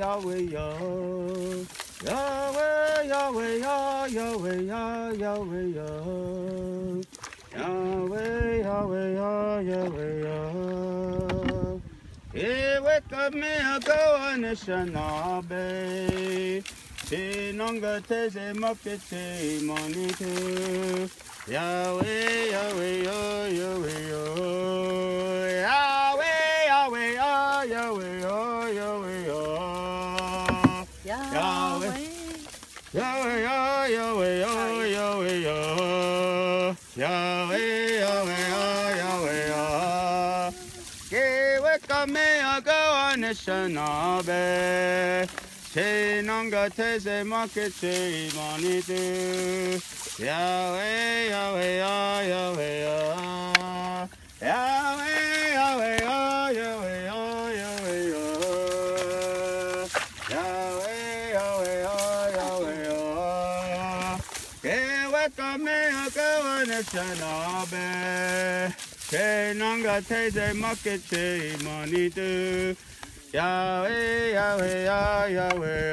Yahweh, Yahweh, Yahweh, Yahweh, Yahweh, Yahweh, Yahweh, Yahweh, wake up me a go on a shanabe. Nonga teze makete monite. Yahweh, Yahweh, Yahweh, Yahweh, Yahweh, Yahweh, Yahweh, Yahweh, Yahweh, Yahweh, Yahweh, Yahweh, Yahweh, Yahweh, wake up me a go on a shanabe. Nonga teze makete monite. Yahweh, Yahweh, Yahweh, Yahweh, Yahweh, Yahweh, Yahweh, Yahweh, Yahweh, Yahweh, Kewekame akawane shanabe. Nonga teze makete manitu. Yahweh, Yahweh, Yahweh,